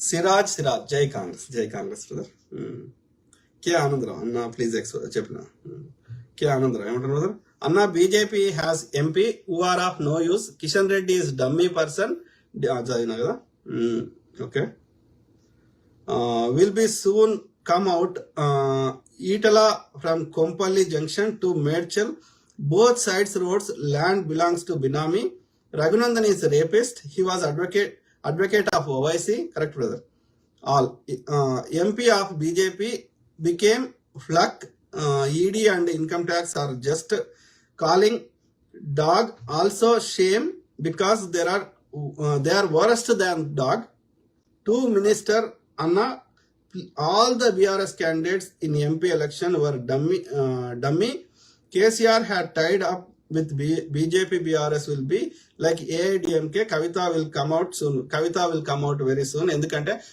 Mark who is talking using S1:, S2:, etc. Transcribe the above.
S1: సిరాజ్ జై కాంగ్రెస్ బ్రదర్. కే ఆనందరావు అన్న ప్లీజ్ చెప్పిన కే ఆనందరావు ఏమంటారు బ్రదర్? అన్న BJP has MP who are of no use, Kishan Reddy is dummy person. చదివినా కదా, okay. Will be soon come out Itala from Kompalli junction to Medchal. Both sides roads land belongs to Binami. Raghunandan is a rapist. He was advocate of OIC. Correct brother. All MP of BJP became fluck. ED and income tax are just calling dog. Also shame because they are worse than dog. Two minister Anna. All the BRS candidates in MP election were dummy. KCR had tied up with BJP. BRS will be like AIDMK. Kavita will come out soon. Kavita will come out very soon. ఎందుకంటే